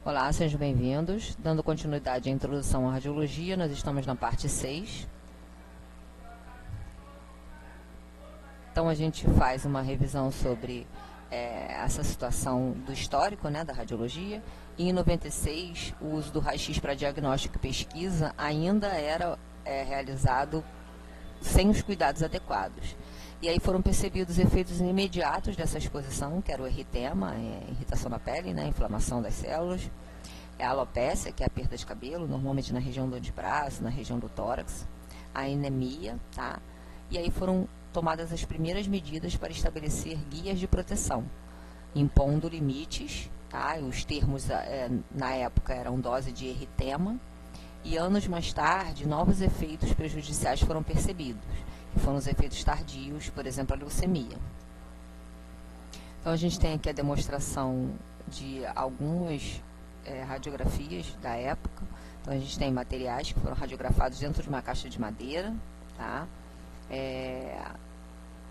Olá, sejam bem-vindos. Dando continuidade à introdução à radiologia, nós estamos na parte 6. Então, a gente faz uma revisão sobre essa situação do histórico, né, da radiologia. E em 96, o uso do raio-x para diagnóstico e pesquisa ainda era realizado sem os cuidados adequados. E aí foram percebidos efeitos imediatos dessa exposição, que era o eritema, irritação da pele, né, inflamação das células, a alopécia, que é a perda de cabelo, normalmente na região do antebraço, na região do tórax, a anemia, tá? E aí foram tomadas as primeiras medidas para estabelecer guias de proteção, impondo limites, tá? Os termos na época eram dose de eritema, e anos mais tarde, novos efeitos prejudiciais foram percebidos, que foram os efeitos tardios, por exemplo, a leucemia. Então, a gente tem aqui a demonstração de algumas radiografias da época. Então, a gente tem materiais que foram radiografados dentro de uma caixa de madeira, tá?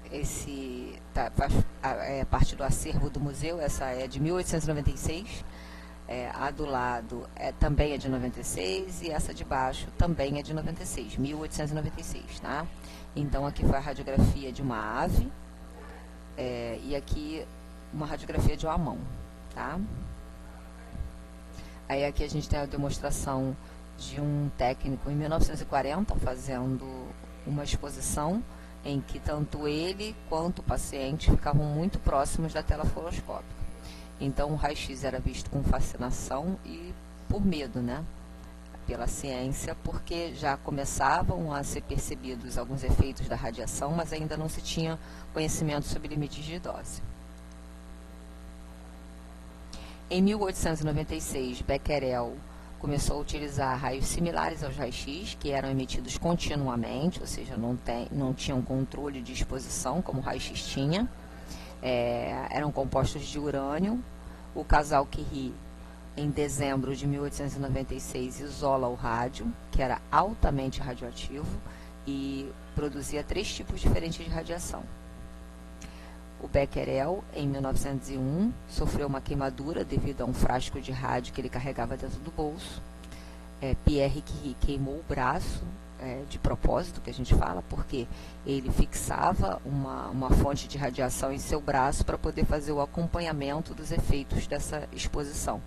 Esse é parte do acervo do museu, essa é de 1896. A do lado também é de 96 e essa de baixo também é de 96, 1896, tá? Então, aqui foi a radiografia de uma ave e aqui uma radiografia de uma mão, tá? Aí aqui a gente tem a demonstração de um técnico em 1940 fazendo uma exposição em que tanto ele quanto o paciente ficavam muito próximos da tela fluoroscópica. Então, o raio-x era visto com fascinação e por medo, né? Pela ciência, porque já começavam a ser percebidos alguns efeitos da radiação, mas ainda não se tinha conhecimento sobre limites de dose. Em 1896, Becquerel começou a utilizar raios similares aos raios-x, que eram emitidos continuamente, ou seja, não tinham controle de exposição, como o raio-x tinha. Eram compostos de urânio. O casal Curie, em dezembro de 1896, isola o rádio, que era altamente radioativo, e produzia 3 tipos diferentes de radiação. O Becquerel, em 1901, sofreu uma queimadura devido a um frasco de rádio que ele carregava dentro do bolso. Pierre Curie queimou o braço, de propósito, que a gente fala, porque ele fixava uma fonte de radiação em seu braço para poder fazer o acompanhamento dos efeitos dessa exposição.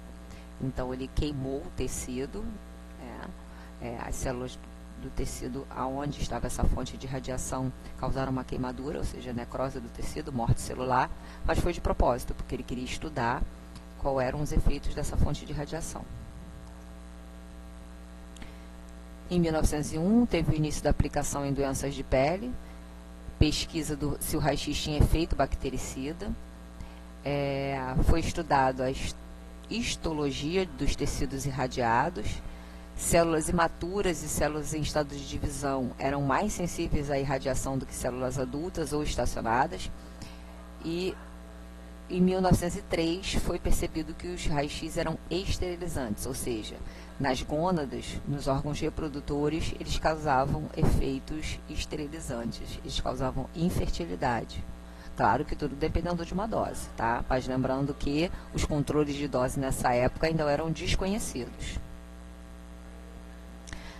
Então, ele queimou o tecido, as células do tecido aonde estava essa fonte de radiação causaram uma queimadura, ou seja, necrose do tecido, morte celular, mas foi de propósito, porque ele queria estudar quais eram os efeitos dessa fonte de radiação. Em 1901, teve o início da aplicação em doenças de pele, pesquisa se o raio-x tinha efeito bactericida, foi estudado a histologia dos tecidos irradiados, células imaturas e células em estado de divisão eram mais sensíveis à irradiação do que células adultas ou estacionadas, e em 1903 foi percebido que os raios-x eram esterilizantes, ou seja, nas gônadas, nos órgãos reprodutores, eles causavam efeitos esterilizantes, eles causavam infertilidade. Claro que tudo dependendo de uma dose, tá? Mas lembrando que os controles de dose nessa época ainda eram desconhecidos.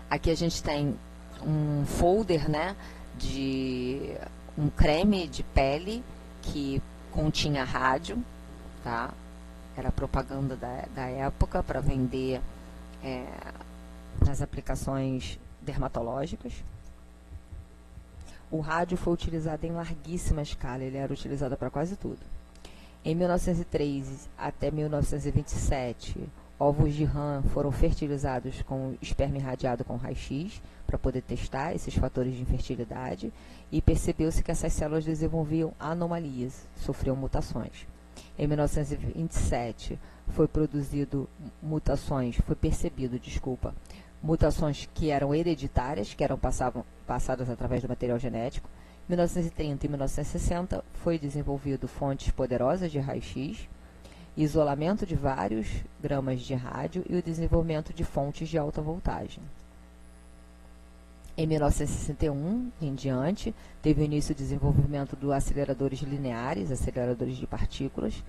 Aqui a gente tem um folder, né, de um creme de pele que continha rádio, tá? Era propaganda da época para vender nas aplicações dermatológicas. O rádio foi utilizado em larguíssima escala, ele era utilizado para quase tudo. Em 1903 até 1927, ovos de rã foram fertilizados com esperma irradiado com raio-x para poder testar esses fatores de infertilidade, e percebeu-se que essas células desenvolviam anomalias, sofriam mutações. Em 1927 foi percebido mutações que eram hereditárias, que eram passadas através do material genético. Em 1930 e 1960 foi desenvolvido fontes poderosas de raio-x, isolamento de vários gramas de rádio e o desenvolvimento de fontes de alta voltagem. Em 1961 em diante, teve o início do desenvolvimento dos aceleradores lineares, aceleradores de partículas.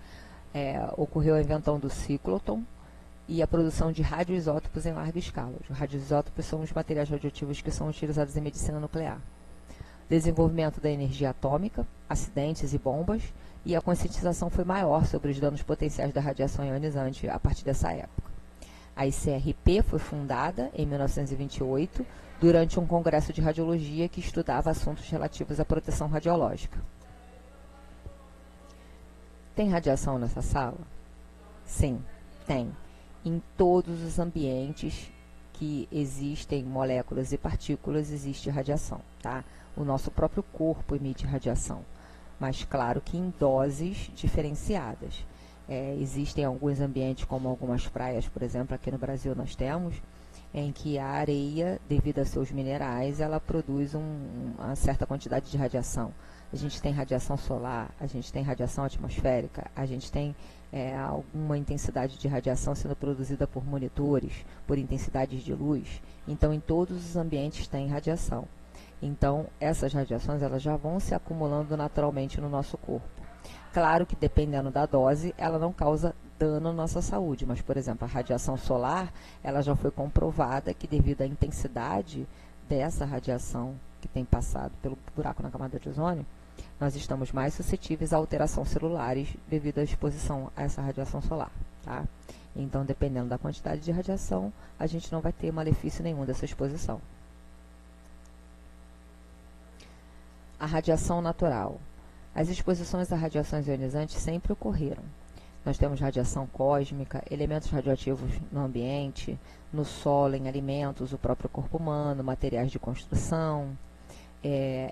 Ocorreu a invenção do ciclotron, e a produção de radioisótopos em larga escala. Os radioisótopos são os materiais radioativos que são utilizados em medicina nuclear. Desenvolvimento da energia atômica, acidentes e bombas, e a conscientização foi maior sobre os danos potenciais da radiação ionizante a partir dessa época. A ICRP foi fundada em 1928, durante um congresso de radiologia que estudava assuntos relativos à proteção radiológica. Tem radiação nessa sala? Sim, tem. Em todos os ambientes que existem moléculas e partículas, existe radiação, tá? O nosso próprio corpo emite radiação, mas claro que em doses diferenciadas. Existem alguns ambientes, como algumas praias, por exemplo, aqui no Brasil nós temos, em que a areia, devido a seus minerais, ela produz uma certa quantidade de radiação. A gente tem radiação solar, a gente tem radiação atmosférica, a gente tem alguma intensidade de radiação sendo produzida por monitores, por intensidades de luz. Então, em todos os ambientes tem radiação. Então, essas radiações elas já vão se acumulando naturalmente no nosso corpo. Claro que, dependendo da dose, ela não causa dano à nossa saúde, mas, por exemplo, a radiação solar, ela já foi comprovada que, devido à intensidade dessa radiação que tem passado pelo buraco na camada de ozônio, nós estamos mais suscetíveis a alterações celulares devido à exposição a essa radiação solar, tá? Então, dependendo da quantidade de radiação, a gente não vai ter malefício nenhum dessa exposição. A radiação natural. As exposições a radiações ionizantes sempre ocorreram. Nós temos radiação cósmica, elementos radioativos no ambiente, no solo, em alimentos, o próprio corpo humano, materiais de construção.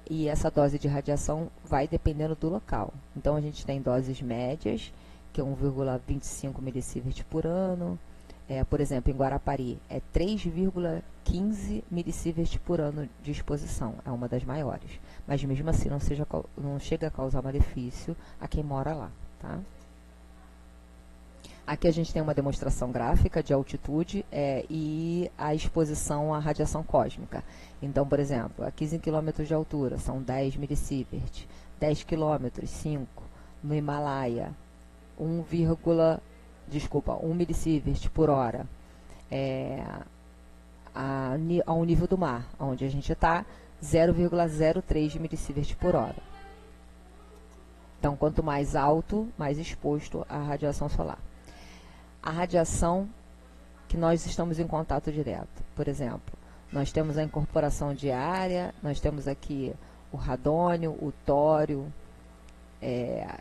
E essa dose de radiação vai dependendo do local. Então, a gente tem doses médias, que é 1,25 milisievert por ano. Por exemplo, em Guarapari, é 3,15 milisievert por ano de exposição. É uma das maiores. Mas, mesmo assim, não chega a causar malefício a quem mora lá, tá? Aqui a gente tem uma demonstração gráfica de altitude e a exposição à radiação cósmica. Então, por exemplo, a 15 km de altura são 10 milisievert, 10 km, 5, no Himalaia, 1 milisievert por hora, ao nível do mar, onde a gente está, 0,03 milisievert por hora. Então, quanto mais alto, mais exposto à radiação solar. A radiação que nós estamos em contato direto. Por exemplo, nós temos a incorporação diária, nós temos aqui o radônio, o tório.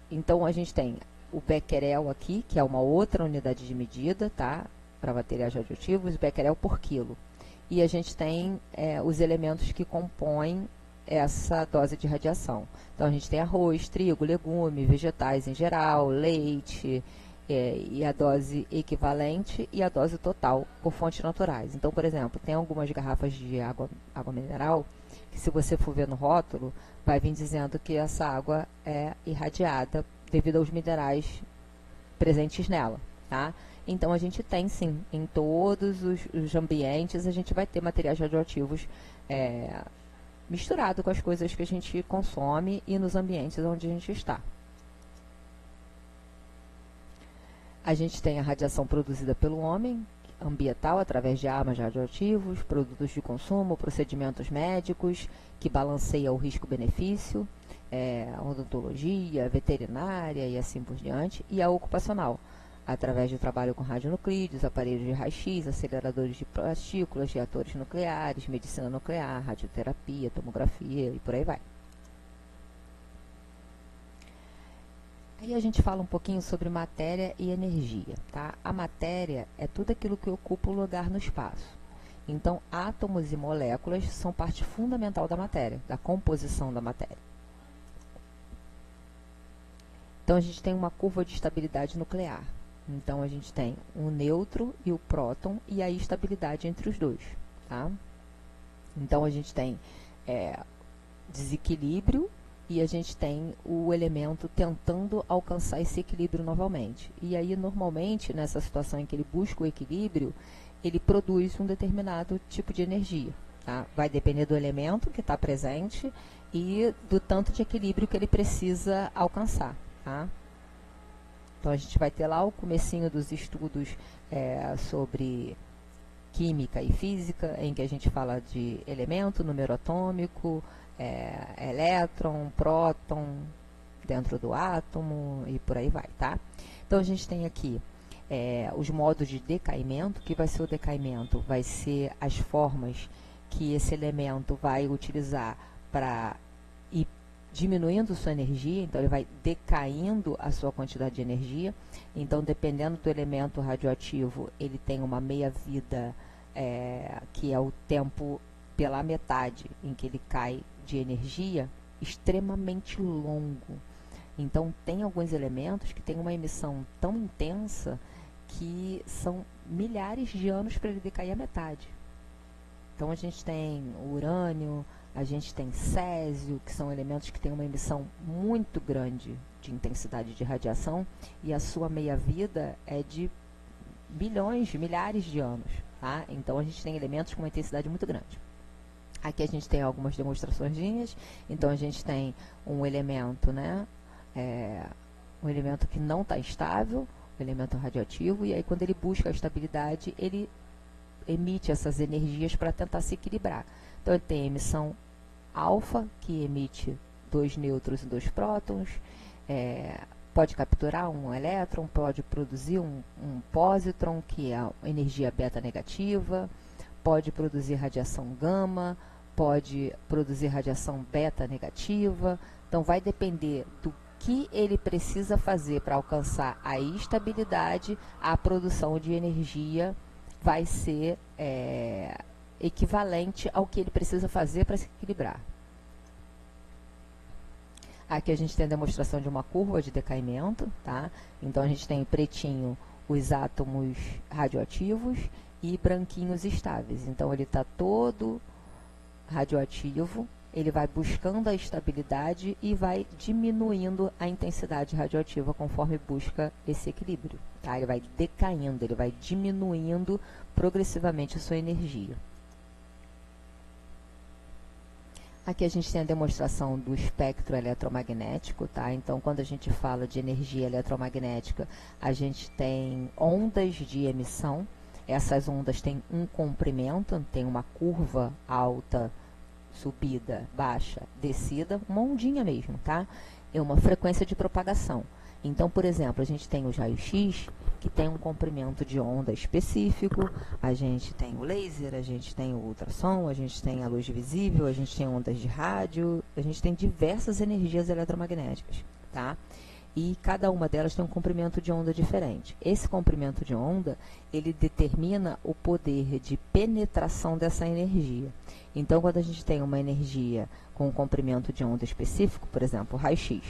Então, a gente tem o becquerel aqui, que é uma outra unidade de medida, tá? Para materiais radioativos, o becquerel por quilo. E a gente tem os elementos que compõem essa dose de radiação. Então, a gente tem arroz, trigo, legume, vegetais em geral, leite, e a dose equivalente e a dose total por fontes naturais. Então, por exemplo, tem algumas garrafas de água mineral que, se você for ver no rótulo, vai vir dizendo que essa água é irradiada devido aos minerais presentes nela, tá? Então, a gente tem, sim, em todos os ambientes, a gente vai ter materiais radioativos misturado com as coisas que a gente consome e nos ambientes onde a gente está. A gente tem a radiação produzida pelo homem, ambiental, através de armas radioativos, produtos de consumo, procedimentos médicos, que balanceia o risco-benefício, odontologia, veterinária e assim por diante, e a ocupacional, através do trabalho com radionuclídeos, aparelhos de raio-x, aceleradores de partículas, reatores nucleares, medicina nuclear, radioterapia, tomografia e por aí vai. Aí a gente fala um pouquinho sobre matéria e energia, tá? A matéria é tudo aquilo que ocupa o lugar no espaço. Então, átomos e moléculas são parte fundamental da matéria, da composição da matéria. Então, a gente tem uma curva de estabilidade nuclear. Então, a gente tem o nêutron e o próton e a estabilidade entre os dois, tá? Então, a gente tem desequilíbrio e a gente tem o elemento tentando alcançar esse equilíbrio novamente. E aí, normalmente, nessa situação em que ele busca o equilíbrio, ele produz um determinado tipo de energia, tá? Vai depender do elemento que está presente e do tanto de equilíbrio que ele precisa alcançar, tá? Então a gente vai ter lá o comecinho dos estudos sobre química e física, em que a gente fala de elemento, número atômico, elétron, próton, dentro do átomo e por aí vai, tá? Então a gente tem aqui os modos de decaimento. O que vai ser o decaimento? Vai ser as formas que esse elemento vai utilizar para ir diminuindo sua energia, então ele vai decaindo a sua quantidade de energia. Então, dependendo do elemento radioativo, ele tem uma meia-vida, que é o tempo pela metade em que ele cai de energia, extremamente longo. Então, tem alguns elementos que têm uma emissão tão intensa que são milhares de anos para ele decair a metade. Então, a gente tem o urânio, a gente tem césio, que são elementos que têm uma emissão muito grande de intensidade de radiação, e a sua meia-vida é de bilhões, milhares de anos, tá? Então, a gente tem elementos com uma intensidade muito grande. Aqui a gente tem algumas demonstrações. Então, a gente tem um elemento, né? Um elemento que não está estável, um elemento radioativo, e aí quando ele busca a estabilidade, ele emite essas energias para tentar se equilibrar. Então, ele tem a emissão alfa, que emite 2 nêutrons e 2 prótons, pode capturar um elétron, pode produzir um pósitron, que é a energia beta negativa, pode produzir radiação gama, pode produzir radiação beta negativa. Então, vai depender do que ele precisa fazer para alcançar a estabilidade. A produção de energia vai ser equivalente ao que ele precisa fazer para se equilibrar. Aqui a gente tem a demonstração de uma curva de decaimento, tá? Então, a gente tem pretinho os átomos radioativos e branquinhos estáveis. Então, ele está todo radioativo, ele vai buscando a estabilidade e vai diminuindo a intensidade radioativa conforme busca esse equilíbrio, tá? Ele vai decaindo, ele vai diminuindo progressivamente a sua energia. Aqui a gente tem a demonstração do espectro eletromagnético, tá? Então, quando a gente fala de energia eletromagnética, a gente tem ondas de emissão. Essas ondas têm um comprimento, tem uma curva alta, subida, baixa, descida, uma ondinha mesmo, tá? É uma frequência de propagação. Então, por exemplo, a gente tem os raios-x, que tem um comprimento de onda específico, a gente tem o laser, a gente tem o ultrassom, a gente tem a luz visível, a gente tem ondas de rádio, a gente tem diversas energias eletromagnéticas, tá? E cada uma delas tem um comprimento de onda diferente. Esse comprimento de onda, ele determina o poder de penetração dessa energia. Então, quando a gente tem uma energia com um comprimento de onda específico, por exemplo, o raio-x,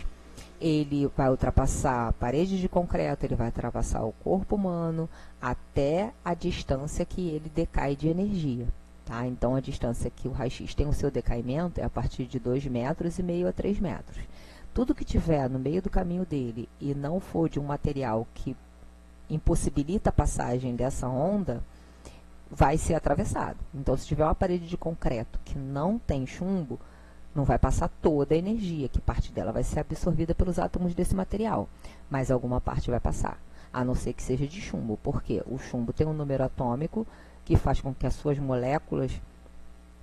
ele vai ultrapassar a parede de concreto, ele vai ultrapassar o corpo humano até a distância que ele decai de energia, tá? Então, a distância que o raio-x tem o seu decaimento é a partir de 2,5 metros a 3 metros. Tudo que tiver no meio do caminho dele e não for de um material que impossibilita a passagem dessa onda, vai ser atravessado. Então, se tiver uma parede de concreto que não tem chumbo, não vai passar toda a energia, que parte dela vai ser absorvida pelos átomos desse material, mas alguma parte vai passar, a não ser que seja de chumbo, porque o chumbo tem um número atômico que faz com que as suas moléculas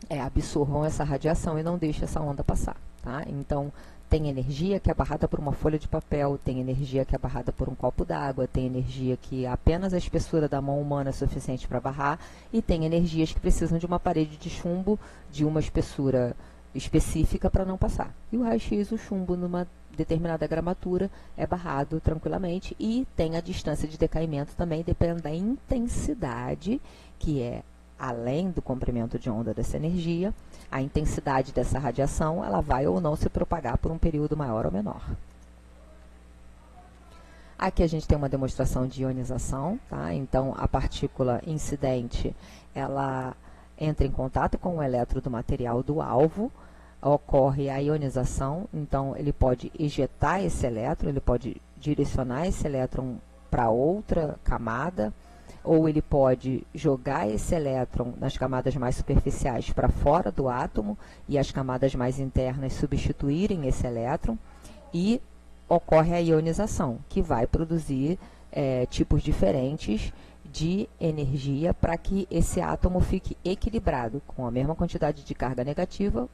absorvam essa radiação e não deixem essa onda passar, tá? Então, tem energia que é barrada por uma folha de papel, tem energia que é barrada por um copo d'água, tem energia que apenas a espessura da mão humana é suficiente para barrar, e tem energias que precisam de uma parede de chumbo de uma espessura específica para não passar. E o raio-x, o chumbo, numa determinada gramatura, é barrado tranquilamente, e tem a distância de decaimento também, dependendo da intensidade, que é além do comprimento de onda dessa energia, a intensidade dessa radiação, ela vai ou não se propagar por um período maior ou menor. Aqui a gente tem uma demonstração de ionização, tá? Então, a partícula incidente, ela entra em contato com o elétron do material do alvo, ocorre a ionização, então ele pode ejetar esse elétron, ele pode direcionar esse elétron para outra camada, ou ele pode jogar esse elétron nas camadas mais superficiais para fora do átomo, e as camadas mais internas substituírem esse elétron, e ocorre a ionização, que vai produzir tipos diferentes de energia para que esse átomo fique equilibrado, com a mesma quantidade de carga negativa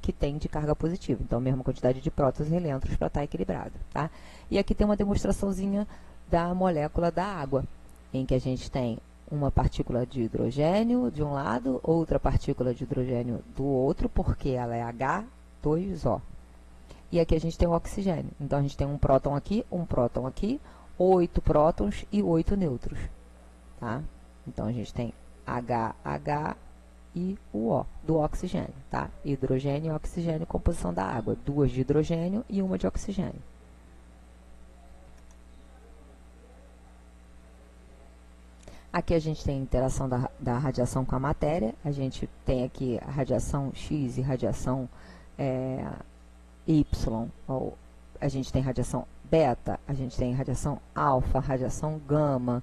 que tem de carga positiva. Então, a mesma quantidade de prótons e elétrons para estar equilibrado. Tá? E aqui tem uma demonstraçãozinha da molécula da água, em que a gente tem uma partícula de hidrogênio de um lado, outra partícula de hidrogênio do outro, porque ela é H2O. E aqui a gente tem o oxigênio. Então, a gente tem um próton aqui, 8 prótons e 8 nêutrons. Tá? Então, a gente tem HH e o O, do oxigênio. Tá? Hidrogênio e oxigênio, composição da água. 2 de hidrogênio e 1 de oxigênio. Aqui a gente tem a interação da radiação com a matéria. A gente tem aqui a radiação X e radiação Y. Ou a gente tem radiação beta, a gente tem radiação alfa, radiação gama.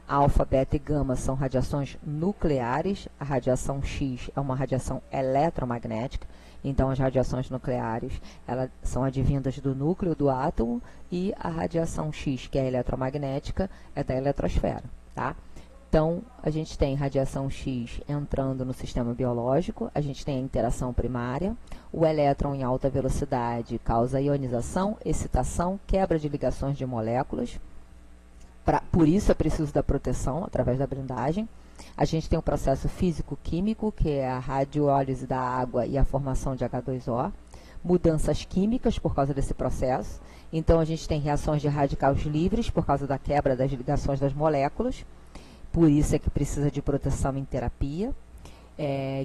Alfa, beta e gama são radiações nucleares. A radiação X é uma radiação eletromagnética. Então, as radiações nucleares, elas são advindas do núcleo do átomo, e a radiação X, que é eletromagnética, é da eletrosfera. Tá? Então, a gente tem radiação X entrando no sistema biológico, a gente tem a interação primária, o elétron em alta velocidade causa ionização, excitação, quebra de ligações de moléculas. Por isso é preciso da proteção através da blindagem. A gente tem o processo físico-químico, que é a radiólise da água e a formação de H2O. Mudanças químicas por causa desse processo. Então, a gente tem reações de radicais livres por causa da quebra das ligações das moléculas. Por isso é que precisa de proteção em terapia.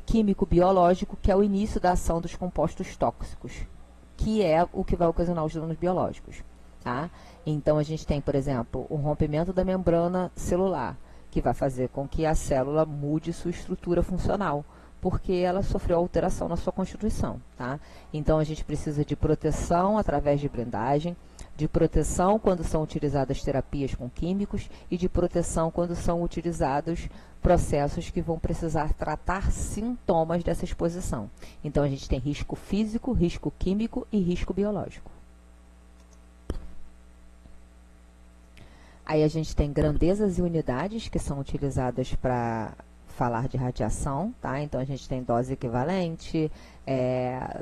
Químico-biológico, que é o início da ação dos compostos tóxicos, que é o que vai ocasionar os danos biológicos. Tá? Então, a gente tem, por exemplo, o rompimento da membrana celular, que vai fazer com que a célula mude sua estrutura funcional, porque ela sofreu alteração na sua constituição. Tá? Então, a gente precisa de proteção através de blindagem, de proteção quando são utilizadas terapias com químicos e de proteção quando são utilizados processos que vão precisar tratar sintomas dessa exposição. Então, a gente tem risco físico, risco químico e risco biológico. Aí a gente tem grandezas e unidades que são utilizadas para falar de radiação, tá? Então, a gente tem dose equivalente,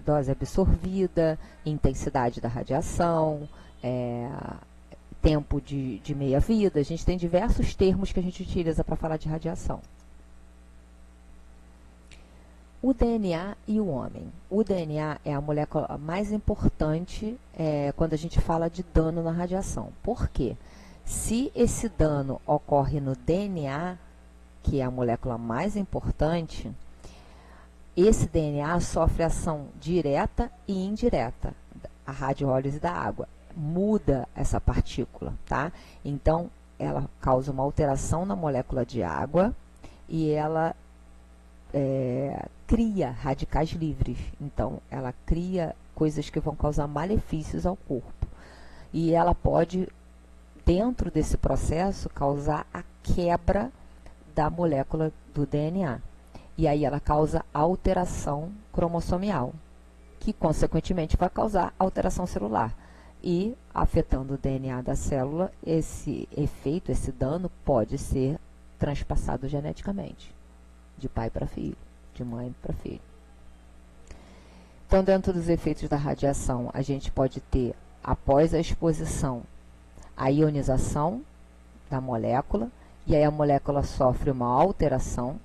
dose absorvida, intensidade da radiação, tempo de meia-vida. A gente tem diversos termos que a gente utiliza para falar de radiação. O DNA e o homem. O DNA é a molécula mais importante quando a gente fala de dano na radiação. Por quê? Se esse dano ocorre no DNA, que é a molécula mais importante, esse DNA sofre ação direta e indireta, a radiólise da água. Muda essa partícula, tá? Então, ela causa uma alteração na molécula de água e ela cria radicais livres. Então, ela cria coisas que vão causar malefícios ao corpo. E ela pode, dentro desse processo, causar a quebra da molécula do DNA. E aí ela causa alteração cromossomial, que, consequentemente, vai causar alteração celular. E, afetando o DNA da célula, esse efeito, esse dano, pode ser transpassado geneticamente, de pai para filho, de mãe para filho. Então, dentro dos efeitos da radiação, a gente pode ter, após a exposição, a ionização da molécula, e aí a molécula sofre uma alteração,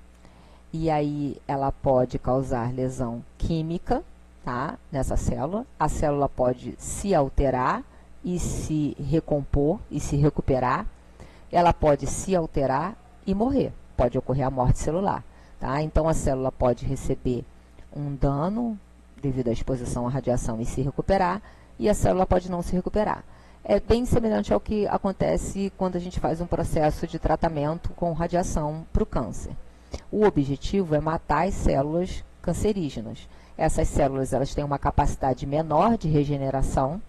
e aí ela pode causar lesão química, tá, nessa célula. A célula pode se alterar e se recompor e se recuperar. Ela pode se alterar e morrer. Pode ocorrer a morte celular. Tá? Então, a célula pode receber um dano devido à exposição à radiação e se recuperar, e a célula pode não se recuperar. É bem semelhante ao que acontece quando a gente faz um processo de tratamento com radiação para o câncer. O objetivo é matar as células cancerígenas. Essas células, elas têm uma capacidade menor de regeneração,